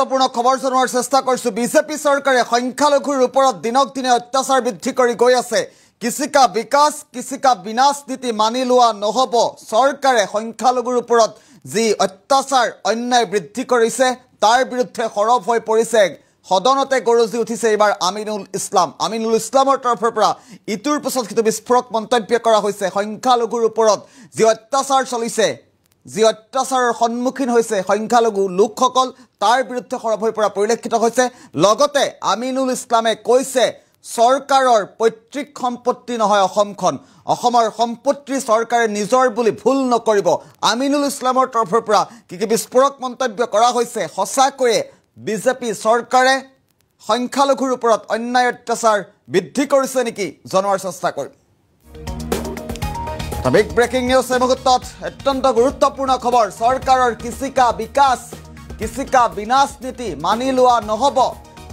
গুৰুত্বপূৰ্ণ খবৰ জনোৱাৰ চেষ্টা কৰিছো। বিজেপি চৰকাৰে সংখ্যালঘুৰ ওপৰত দিনক দিনে অত্যাচাৰ বৃদ্ধি কৰি গৈ আছে। কিসি কা বিকাশ কিসি কা বিনাশ নীতি মানি লোৱা নহব। চৰকাৰে সংখ্যালঘুৰ ওপৰত যি অত্যাচাৰ অন্যায় বৃদ্ধি কৰিছে তাৰ বিৰুদ্ধে সৰব হৈ পৰিছে। সদনতে গৰজি উঠিছে এইবাৰ আমিনুল ইছলাম। আমিনুল ইছলামৰ তৰফৰ পৰা ইটোৰ পিছত সিটো বিস্ফোৰক মন্তব্য কৰা হৈছে। সংখ্যালঘুৰ ওপৰত যি অত্যাচাৰ চলিছে, যি অত্যাচাৰৰ সন্মুখীন হৈছে সংখ্যালঘু লোকসকল, তাৰ বিৰুদ্ধে সৰব হৈ পৰা পৰিলক্ষিত হৈছে। লগতে আমিনুল ইছলামে কৈছে চৰকাৰৰ পৈতৃক সম্পত্তি নহয় অসমখন, অসমৰ সম্পত্তি চৰকাৰে নিজৰ বুলি ভুল নকৰিব। আমিনুল ইছলামৰ তৰফৰ পৰা কি বিস্ফোৰক মন্তব্য কৰা হৈছে। সঁচাকৈয়ে বিজেপি চৰকাৰে সংখ্যালঘুৰ ওপৰত অন্যায় অত্যাচাৰ বৃদ্ধি কৰিছে নেকি জনোৱাৰ চেষ্টা কৰিম। বিগ ব্ৰেকিং নিউজ এই মুহূৰ্তত অত্যন্ত গুৰুত্বপূৰ্ণ খবৰ। চৰকাৰৰ কিসি কা বিকাশ কিসি কা বিনাশ নীতি মানি লোৱা নহব।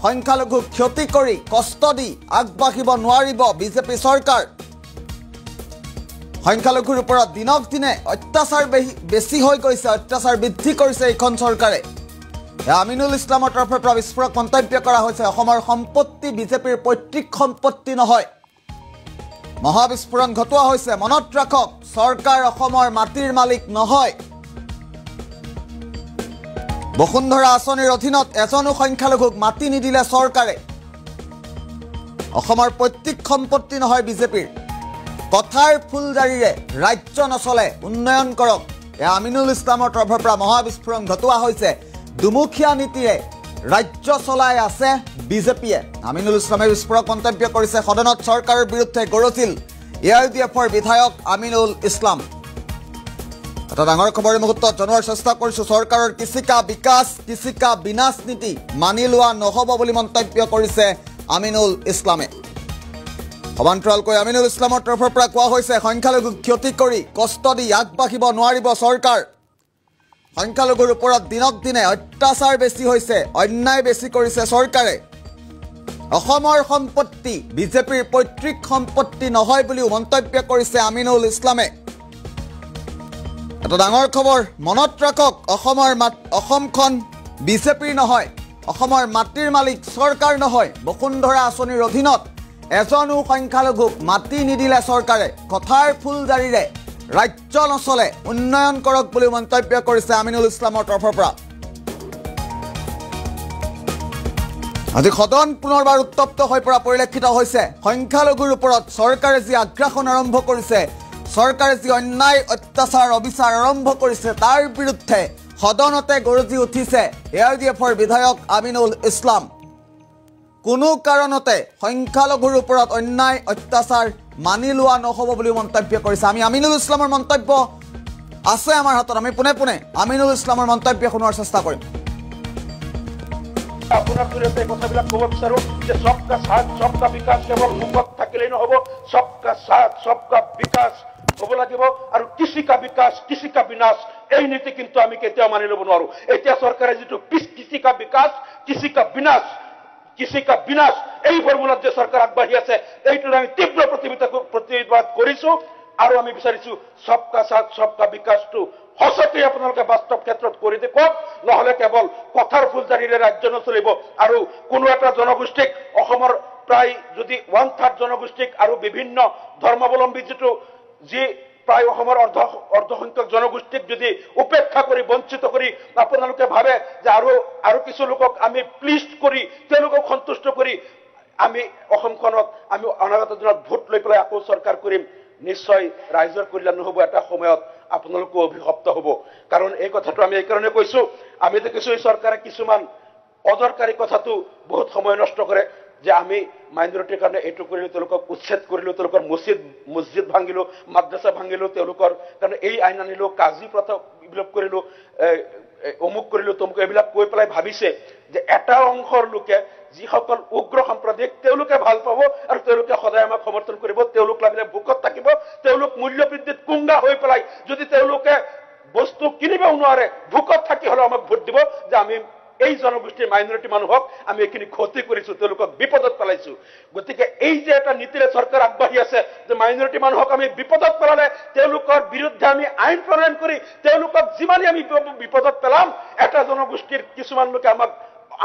সংখ্যালঘুক ক্ষতি কৰি কষ্ট দি আগবাঢ়িব নোৱাৰিব বিজেপি চৰকাৰ। সংখ্যালঘুৰ ওপৰত দিনক দিনে অত্যাচাৰ বেছি হৈ গৈছে, অত্যাচাৰ বৃদ্ধি কৰিছে এইখন চৰকাৰে। আমিনুল ইছলামৰ তৰফৰ পৰা বিস্ফোৰক মন্তব্য কৰা হৈছে। অসমৰ সম্পত্তি বিজেপিৰ পৈতৃক সম্পত্তি নহয়। মহাবিস্ফোৰণ ঘটোৱা হৈছে। মনত ৰাখক, চৰকাৰ অসমৰ মাটিৰ মালিক নহয়। বসুন্ধৰা আঁচনিৰ অধীনত এজনো সংখ্যালঘুক মাটি নিদিলে চৰকাৰে। অসমৰ পৈতৃক সম্পত্তি নহয় বিজেপিৰ। কথাৰ ফুলজাৰিৰে ৰাজ্য নচলে, উন্নয়ন কৰক। আমিনুল ইছলামৰ তৰফৰ পৰা মহাবিস্ফোৰণ ঘটোৱা হৈছে। দুমুখীয়া নীতিৰে ৰাজ্য চলাই আছে বিজেপিয়ে। আমিনুল ইছলামে বিস্ফোৰক মন্তব্য কৰিছে। সদনত চৰকাৰৰ বিৰুদ্ধে গৰজিল AIUDFৰ বিধায়ক আমিনুল ইছলাম। এটা ডাঙৰ খবৰ এই মুহূৰ্তত জনোৱাৰ চেষ্টা কৰিছো। চৰকাৰৰ কিসি কা বিকাশ কিসি কা বিনাশ নীতি মানি লোৱা নহব বুলি মন্তব্য কৰিছে আমিনুল ইছলামে। সমান্তৰালকৈ আমিনুল ইছলামৰ তৰফৰ পৰা কোৱা হৈছে সংখ্যালঘুক ক্ষতি কৰি কষ্ট দি আগবাঢ়িব নোৱাৰিব চৰকাৰ। সংখ্যালঘুৰ ওপৰত দিনক দিনে অত্যাচাৰ বেছি হৈছে, অন্যায় বেছি কৰিছে চৰকাৰে। অসমৰ সম্পত্তি বিজেপিৰ পৈতৃক সম্পত্তি নহয় বুলিও মন্তব্য কৰিছে আমিনুল ইছলামে। এটা ডাঙৰ খবৰ, মনত ৰাখক, অসমখন বিজেপিৰ নহয়, অসমৰ মাটিৰ মালিক চৰকাৰ নহয়। বসুন্ধৰা আঁচনিৰ অধীনত এজনো সংখ্যালঘুক মাটি নিদিলে চৰকাৰে। কথাৰ ফুলজাৰিৰে ৰাজ্য নচলে, উন্নয়ন কৰক বুলি মন্তব্য কৰিছে আমিনুল ইছলামৰ তৰফৰ পৰা। আজি সদন পুনৰবাৰ উত্তপ্ত হৈ পৰা পৰিলক্ষিত হৈছে। সংখ্যালঘুৰ ওপৰত চৰকাৰে যি আগ্ৰাসন আৰম্ভ কৰিছে, চৰকাৰে যি অন্যায় অত্যাচাৰ অবিচাৰ আৰম্ভ কৰিছে, তাৰ বিৰুদ্ধে সদনতে গৰজি উঠিছে AIUDFৰ বিধায়ক আমিনুল ইছলাম। কোনো কাৰণতে সংখ্যালঘুৰ ওপৰত অন্যায় অত্যাচাৰ মানি লোৱা নহব বুলি মন্তব্য কৰিছে। আমি আমিনুল ইছলামৰ মন্তব্য আছে আমাৰ হাতত, আমি পোনে পোনে আমিনুল ইছলামৰ মন্তব্য শুনোৱাৰ চেষ্টা কৰিম। আপোনাৰ জৰিয়তে কথাবিলাক ক'ব বিচাৰো যে সবকা সাথ সবকা বিকাশ কেৱল মুখত থাকিলেই নহব, সবকা সাথ সবকা বিকাশ হ'ব লাগিব। আৰু কিসি কা বিকাশ কিসি কা বিনাশ এই নীতি কিন্তু আমি কেতিয়াও মানি ল'ব নোৱাৰো। এতিয়া চৰকাৰে যিটো কিসি কা বিকাশ কিসি কা বিনাশ এই ফৰ্মুলাত যে চৰকাৰ আগবাঢ়ি আছে, এইটোৰ আমি তীব্ৰ প্ৰতিবাদ কৰিছো। আৰু আমি বিচাৰিছো সবকা সাথ সবকা বিকাশটো সঁচাকৈ আপোনালোকে বাস্তৱ ক্ষেত্ৰত কৰি দেখুৱাওক। নহলে কেৱল কথাৰ ফুলজাৰিৰে ৰাজ্য নচলিব। আৰু কোনো এটা জনগোষ্ঠীক, অসমৰ প্ৰায় যদি 1/3 জনগোষ্ঠীক আৰু বিভিন্ন ধৰ্মাৱলম্বী যি প্ৰায় অসমৰ অৰ্ধসংখ্যক জনগোষ্ঠীক যদি উপেক্ষা কৰি বঞ্চিত কৰি আপোনালোকে ভাবে যে আৰু কিছু লোকক আমি প্লিজ কৰি তেওঁলোকক সন্তুষ্ট কৰি আমি অসমখনত আমি অনাগত দিনত ভোট লৈ পেলাই আকৌ চৰকাৰ কৰিম, নিশ্চয় ৰাইজৰ কল্যাণ নহ'ব। এটা সময়ত আপোনালোকো অভিশপ্ত হ'ব। কাৰণ এই কথাটো আমি এই কাৰণে কৈছো, আমি দেখিছো এই চৰকাৰে কিছুমান অদৰকাৰী কথাটো বহুত সময় নষ্ট কৰে। যে আমি মাইনৰিটিৰ কাৰণে এইটো কৰিলো, তেওঁলোকক উচ্ছেদ কৰিলো, তেওঁলোকৰ মছজিদ ভাঙিলো, মাদ্ৰাছা ভাঙিলো, তেওঁলোকৰ কাৰণে এই আইন আনিলো, কাজি প্ৰথা বিলোপ কৰিলো, অমুক কৰিলো, তমুক, এইবিলাক কৈ পেলাই ভাবিছে যে এটা অংশৰ লোকে যিসকল উগ্ৰ সাম্প্ৰদায়িক তেওঁলোকে ভাল পাব আৰু তেওঁলোকে সদায় আমাক সমৰ্থন কৰিব। তেওঁলোক লাগিলে ভোকত থাকিব, তেওঁলোক মূল্যবৃদ্ধিত কুংগা হৈ পেলাই যদি তেওঁলোকে বস্তু কিনিবও নোৱাৰে, ভোকত থাকি হলেও আমাক ভোট দিব যে আমি এই জনগোষ্ঠীৰ মাইনৰিটি মানুহক আমি এইখিনি ক্ষতি কৰিছো, তেওঁলোকক বিপদত পেলাইছো। গতিকে এই যে এটা নীতিৰে চৰকাৰ আগবাঢ়ি আছে যে মাইনৰিটি মানুহক আমি বিপদত পেলালে তেওঁলোকৰ বিৰুদ্ধে আমি আইন প্ৰণয়ন কৰি তেওঁলোকক যিমানেই আমি বিপদত পেলাম, এটা জনগোষ্ঠীৰ কিছুমান লোকে আমাক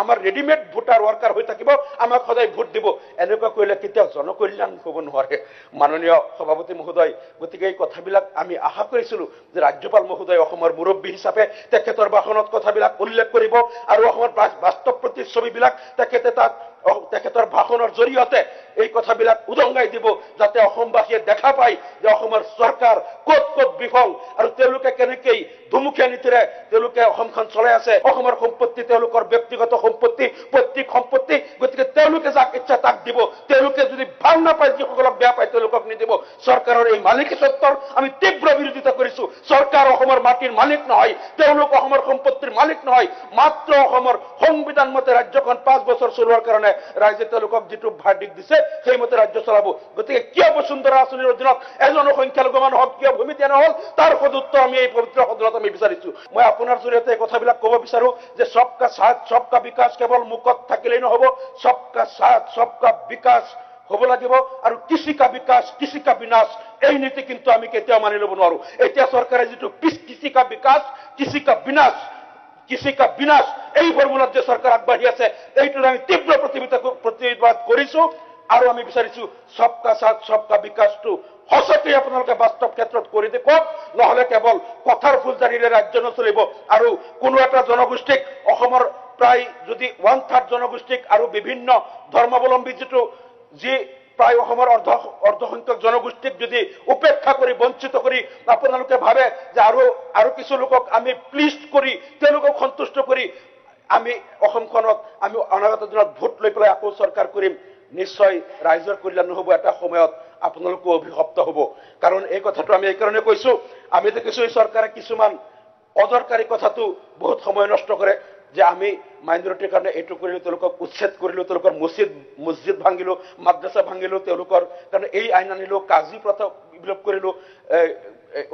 আমাৰ ৰেডিমেড ভোটাৰ ৱৰ্কাৰ হৈ থাকিব, আমাক সদায় ভোট দিব, এনেকুৱা কৰিলে কেতিয়াও জনকল্যাণ হ'ব নোৱাৰে মাননীয় সভাপতি মহোদয়। গতিকে এই কথাবিলাক আমি আশা কৰিছিলোঁ যে ৰাজ্যপাল মহোদয় অসমৰ মুৰব্বী হিচাপে তেখেতৰ ভাষণত কথাবিলাক উল্লেখ কৰিব আৰু অসমৰ বাস্তৱ প্ৰতিচ্ছবিবিলাক তেখেতৰ ভাষণৰ জৰিয়তে এই কথাবিলাক উদংগাই দিব, যাতে অসমবাসীয়ে দেখা পায় যে অসমৰ চৰকাৰ ক'ত ক'ত বিফল আৰু তেওঁলোকে কেনেকৈ ধুমুকীয়া নীতিৰে তেওঁলোকে অসমখন চলাই আছে। অসমৰ সম্পত্তি তেওঁলোকৰ ব্যক্তিগত সম্পত্তি, পৈতৃক সম্পত্তি। গতিকে তেওঁলোকে যাক ইচ্ছা তাক দিব, তেওঁলোকে যদি ভাল নাপায়, যিসকলক বেয়া পায় তেওঁলোকক নিদিব। চৰকাৰৰ এই মালিকীস্বত্বৰ আমি তীব্ৰ বিৰোধিতা কৰিছো। চৰকাৰ অসমৰ মাটিৰ মালিক নহয়, তেওঁলোক অসমৰ সম্পত্তিৰ মালিক নহয়, মাত্ৰ অসমৰ সংবিধান মতে ৰাজ্যখন 5 বছৰ চলোৱাৰ কাৰণে ৰাইজে তেওঁলোকক যিটো ভাৰ্ডিক দিছে সেইমতে ৰাজ্য চলাব। গতিকে কিয় বসুন্ধৰা আঁচনিৰ অধীনত এজনো সংখ্যালঘু মানুহক কিয় ভূমি দিয়া নহল, তাৰ সদুত্তৰ আমি এই পবিত্ৰ সদনত আমি বিচাৰিছো। মই আপোনাৰ জৰিয়তে এই কথাবিলাক ক'ব বিচাৰো যে সবকা সাথ সবকা বিকাশ কেৱল মুখত থাকিলেই নহব, সবকা সাথ সবকা বিকাশ হ'ব লাগিব আৰু কৃষি কা বিকাশ কৃষি কা বিনাশ এই নীতি কিন্তু আমি কেতিয়াও মানি ল'ব নোৱাৰো। এতিয়া চৰকাৰে যিটো কৃষি কা বিকাশ কৃষি কা বিনাশ এই ফৰ্মুলাত যে চৰকাৰ আগবাঢ়ি আছে, এইটোৰ আমি তীব্ৰ প্ৰতিবাদ কৰিছো আৰু আমি বিচাৰিছো সবকা সাথ সবকা বিকাশটো সঁচাকৈ আপোনালোকে বাস্তৱ ক্ষেত্ৰত কৰি দেখুৱাওক, নহলে কেৱল কথাৰ ফুলজাৰিৰে ৰাজ্য নচলিব আৰু কোনো এটা জনগোষ্ঠীক অসমৰ প্ৰায় যদি 1/3 জনগোষ্ঠীক আৰু বিভিন্ন ধৰ্মাৱলম্বী যি প্ৰায় অসমৰ অৰ্ধসংখ্যক জনগোষ্ঠীক যদি উপেক্ষা কৰি বঞ্চিত কৰি আপোনালোকে ভাবে যে আৰু কিছু লোকক আমি প্লিজ কৰি তেওঁলোকক সন্তুষ্ট কৰি আমি অসমখনত আমি অনাগত দিনত ভোট লৈ পেলাই আকৌ চৰকাৰ কৰিম, নিশ্চয় ৰাইজৰ কল্যাণ নহ'ব। এটা সময়ত আপোনালোকো অভিশপ্ত হ'ব। কাৰণ এই কথাটো আমি এইকাৰণে কৈছো, আমি দেখিছো এই চৰকাৰে কিছুমান অদৰকাৰী কথাটো বহুত সময় নষ্ট কৰে, যে আমি মাইনৰিটিৰ কাৰণে এইটো কৰিলো, তেওঁলোকক উচ্ছেদ কৰিলো, তেওঁলোকৰ মছজিদ ভাঙিলো, মাদ্ৰাছা ভাঙিলো, তেওঁলোকৰ কাৰণে এই আইন আনিলো, কাজি প্ৰথা বিলোপ কৰিলো,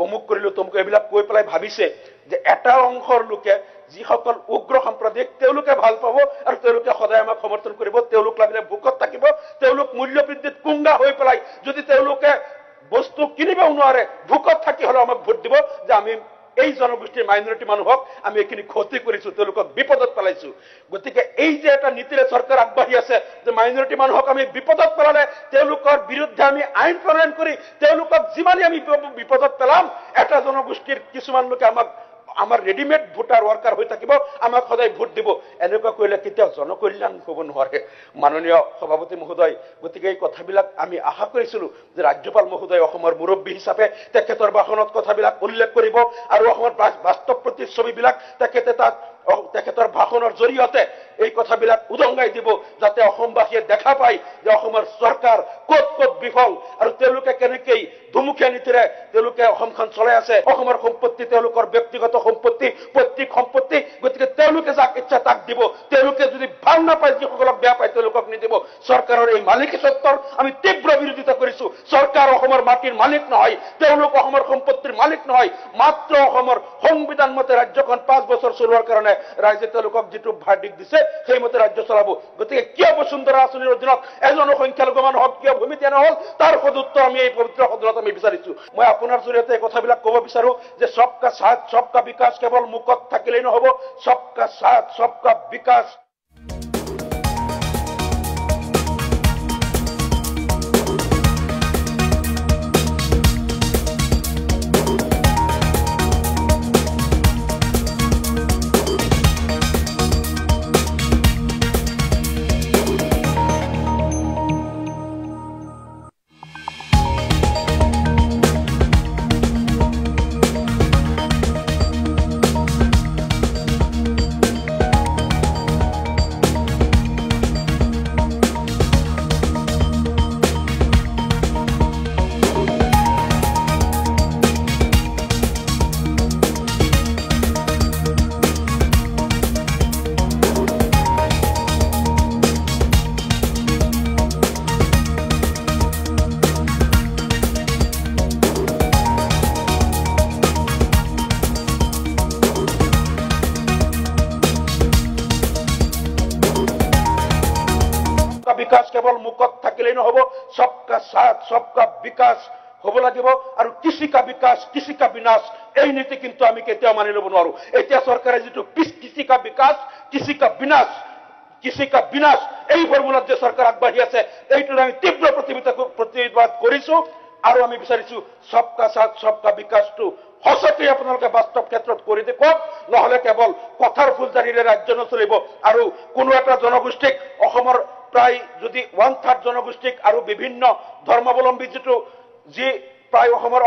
অমুক কৰিলো, তমুক, এইবিলাক কৈ পেলাই ভাবিছে যে এটা অংশৰ লোকে যিসকল উগ্ৰ সাম্প্ৰদায়িক তেওঁলোকে ভাল পাব আৰু তেওঁলোকে সদায় আমাক সমৰ্থন কৰিব, তেওঁলোক লাগিলে ভোকত থাকিব, তেওঁলোক মূল্যবৃদ্ধিত কুংগা হৈ পেলাই যদি তেওঁলোকে বস্তু কিনিবও নোৱাৰে ভোকত থাকি হলেও আমাক ভোট দিব যে আমি এই জনগোষ্ঠীৰ মাইনৰিটি মানুহক আমি এইখিনি ক্ষতি কৰিছো, তেওঁলোকক বিপদত পেলাইছো। গতিকে এই যে এটা নীতিৰে চৰকাৰ আগবাঢ়ি আছে যে মাইনৰিটি মানুহক আমি বিপদত পেলালে তেওঁলোকৰ বিৰুদ্ধে আমি আইন প্ৰণয়ন কৰি তেওঁলোকক যিমানেই আমি বিপদত পেলাম, এটা জনগোষ্ঠীৰ কিছুমান লোকে আমাৰ ৰেডিমেড ভোটাৰ ৱৰ্কাৰ হৈ থাকিব, আমাক সদায় ভোট দিব, এনেকুৱা কৰিলে কেতিয়াও জনকল্যাণ হ'ব নোৱাৰে মাননীয় সভাপতি মহোদয়। গতিকে এই কথাবিলাক আমি আশা কৰিছিলোঁ যে ৰাজ্যপাল মহোদয় অসমৰ মুৰব্বী হিচাপে তেখেতৰ ভাষণত কথাবিলাক উল্লেখ কৰিব আৰু অসমৰ বাস্তৱ প্ৰতিচ্ছবিবিলাক তেখেতৰ ভাষণৰ জৰিয়তে এই কথাবিলাক উদংগাই দিব, যাতে অসমবাসীয়ে দেখা পায় যে অসমৰ চৰকাৰ ক'ত ক'ত বিফল আৰু তেওঁলোকে কেনেকৈ ধুমুকীয়া নীতিৰে তেওঁলোকে অসমখন চলাই আছে। অসমৰ সম্পত্তি তেওঁলোকৰ ব্যক্তিগত সম্পত্তি, পৈতৃক সম্পত্তি। গতিকে তেওঁলোকে যাক ইচ্ছা তাক দিব, তেওঁলোকে যদি ভাল নাপায়, যিসকলক বেয়া পায় তেওঁলোকক নিদিব। চৰকাৰৰ এই মালিকীস্বত্বৰ আমি তীব্ৰ বিৰোধিতা কৰিছো। চৰকাৰ অসমৰ মাটিৰ মালিক নহয়, তেওঁলোক অসমৰ সম্পত্তিৰ মালিক নহয়, মাত্ৰ অসমৰ সংবিধান মতে ৰাজ্যখন 5 বছৰ চলোৱাৰ কাৰণে ৰাইজে তেওঁলোকক যিটো ভাৰ্ডিক দিছে সেইমতে ৰাজ্য চলাব। গতিকে কিয় বসুন্ধৰা আঁচনিৰ অধীনত এজনো সংখ্যালঘু মানুহক কিয় ভূমি দিয়া নহল, তাৰ সদুত্তৰ আমি এই পবিত্ৰ সদনত আমি বিচাৰিছো। মই আপোনাৰ জৰিয়তে এই কথাবিলাক ক'ব বিচাৰো যে সবকা সাথ সবকা বিকাশ কেৱল মুখত থাকিলেই নহব, সবকা সাথ সবকা বিকাশ। বিকাশ কেৱল মুখত থাকিলেই নহব, সবকা সাথ সবকা বিকাশ হ'ব লাগিব আৰু কৃষি কা বিকাশ কৃষি কা বিনাশ এই নীতি কিন্তু আমি কেতিয়াও মানি ল'ব নোৱাৰো। এতিয়া চৰকাৰে যিটো কৃষি কা বিকাশ কৃষি কা বিনাশ किसी का विनाश এই ফর্মুলাত যে সরকার আগবাঢ়ি আছে এইটোৰ আমি তীব্ৰ প্ৰতিবাদ কৰিছো আৰু আমি বিচাৰিছো সবকা সাথ সবকা বিকাশটো হসকে আপোনালোকে বাস্তৱ ক্ষেত্ৰত কৰি দেখুৱাওক নহলে কেৱল কথাৰ ফুলজাৰিৰে ৰাজ্য নচলিব আৰু কোনো এটা জনগোষ্ঠীক অসমৰ প্ৰায় যদি 1/3 জনগোষ্ঠীক আৰু বিভিন্ন ধৰ্মাৱলম্বী যি প্ৰায় অসমৰ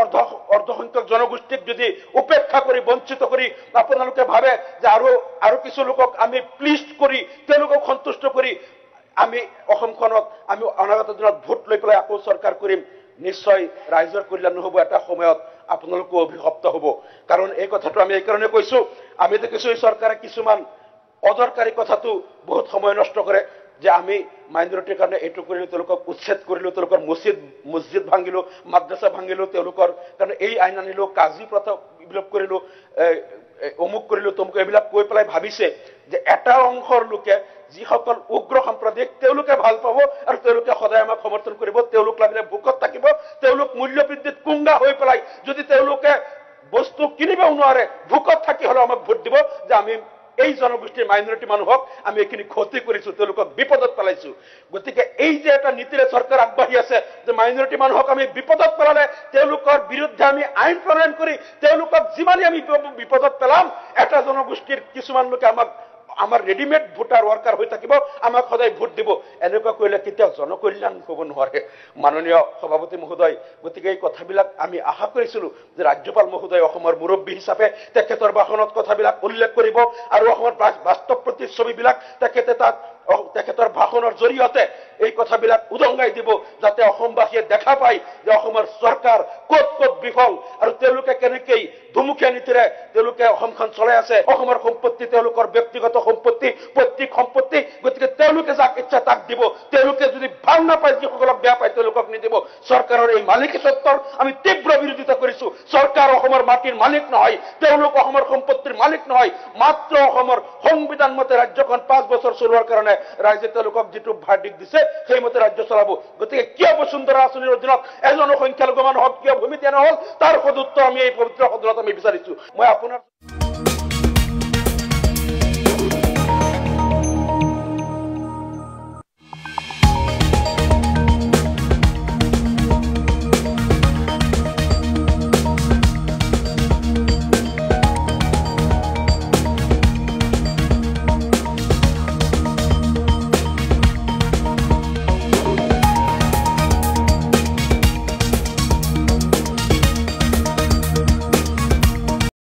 অৰ্ধসংখ্যক জনগোষ্ঠীক যদি উপেক্ষা কৰি বঞ্চিত কৰি আপোনালোকে ভাবে যে আৰু কিছু লোকক আমি প্লিজ কৰি তেওঁলোকক সন্তুষ্ট কৰি আমি অসমখনত আমি অনাগত দিনত ভোট লৈ পেলাই আকৌ চৰকাৰ কৰিম নিশ্চয় ৰাইজৰ কল্যাণ নহব এটা সময়ত আপোনালোক অভিশপ্ত হ'ব কাৰণ এই কথাটো আমি এই কাৰণে কৈছো আমি দেখিছো এই চৰকাৰে কিছুমান অদৰকাৰী কথাটো বহুত সময় নষ্ট কৰে যে আমি মাইনৰিটিৰ কাৰণে এটো কৰিলো তেওঁলোকক উচ্ছেদ কৰিলো তেওঁলোকৰ মছজিদ ভাঙিলো মাদ্ৰাসা ভাঙিলো তেওঁলোকৰ কাৰণে এই আইন আনিলো কাজি প্ৰথা বিলোপ কৰিলো অমুক কৰিলো তমুক এইবিলাক কৈ পেলাই ভাবিছে যে এটা অংশৰ লোকে যিসকল উগ্ৰ সাম্প্ৰদায়িক তেওঁলোকে ভাল পাব আৰু তেওঁলোকে সদায় আমাক সমৰ্থন কৰিব তেওঁলোক লাগিলে ভোকত থাকিব তেওঁলোক মূল্যবৃদ্ধিত কুংগা হৈ পেলাই যদি তেওঁলোকে বস্তু কিনিব নোৱাৰে ভোকত থাকি হলে আমাক ভোট দিব যে আমি এই জনগোষ্ঠীৰ মাইনৰিটি মানুহক আমি এখিনি ক্ষতি কৰিছো তেওঁলোকক বিপদত পেলাইছো গতিকে এই যে এটা নীতিৰে চৰকাৰ আগবাঢ়ি আছে যে মাইনৰিটি মানুহক আমি বিপদত পেলালে তেওঁলোকৰ বিৰুদ্ধে আমি আইন প্ৰণয়ন কৰি তেওঁলোকক যিমানে আমি বিপদত পেলাম এটা জনগোষ্ঠীৰ কিছুমান লোকে আমাৰ ৰেডিমেড ভোটাৰ ওয়াৰ্কাৰ হৈ থাকিব আমাক সদায় ভোট দিব এনেকুৱা কৰিলে কেতিয়াও জনকল্যাণ হ'ব নোৱাৰে মাননীয় সভাপতি মহোদয় গতিকে এই কথাবিলাক আমি আশা কৰিছিলো যে ৰাজ্যপাল মহোদয় অসমৰ মুৰব্বী হিচাপে তেখেতৰ ভাষণত কথাবিলাক উল্লেখ কৰিব আৰু অসমৰ বাস্তৱ প্ৰতিচ্ছবিবিলাক তেখেতৰ ভাষণৰ জৰিয়তে এই কথাবিলাক উদংগাই দিব যাতে অসমবাসীয়ে দেখা পায় যে অসমৰ চৰকাৰ ক'ত ক'ত বিফল আৰু তেওঁলোকে কেনেকৈ ধুমুকীয়া নীতিৰে তেওঁলোকে অসমখন চলাই আছে অসমৰ সম্পত্তি তেওঁলোকৰ ব্যক্তিগত সম্পত্তি পৈতৃক সম্পত্তি গতিকে তেওঁলোকে যাক ইচ্ছা তাক দিব তেওঁলোকে যদি ভাল নাপায় যিসকলক বেয়া পায় তেওঁলোকক নিদিব চৰকাৰৰ এই মালিকীস্বত্বৰ আমি তীব্ৰ বিৰোধিতা কৰিছো চৰকাৰ অসমৰ মাটিৰ মালিক নহয় তেওঁলোক অসমৰ সম্পত্তিৰ মালিক নহয় মাত্ৰ অসমৰ সংবিধান মতে ৰাজ্যখন 5 বছৰ চলোৱাৰ কাৰণে ৰাইজে তেওঁলোকক যিটো ভাৰ্ডিক্ট দিছে সেই মতে ৰাজ্য চলাব গতিকে কিয় বসুন্ধৰা আঁচনিৰ অধীনত এজন সংখ্যালঘু মানুহক কিয় ভূমি দিয়া নহল তাৰ সদুত্তৰ আমি এই পবিত্ৰ সদনত আমি বিচাৰিছো মই আপোনাৰ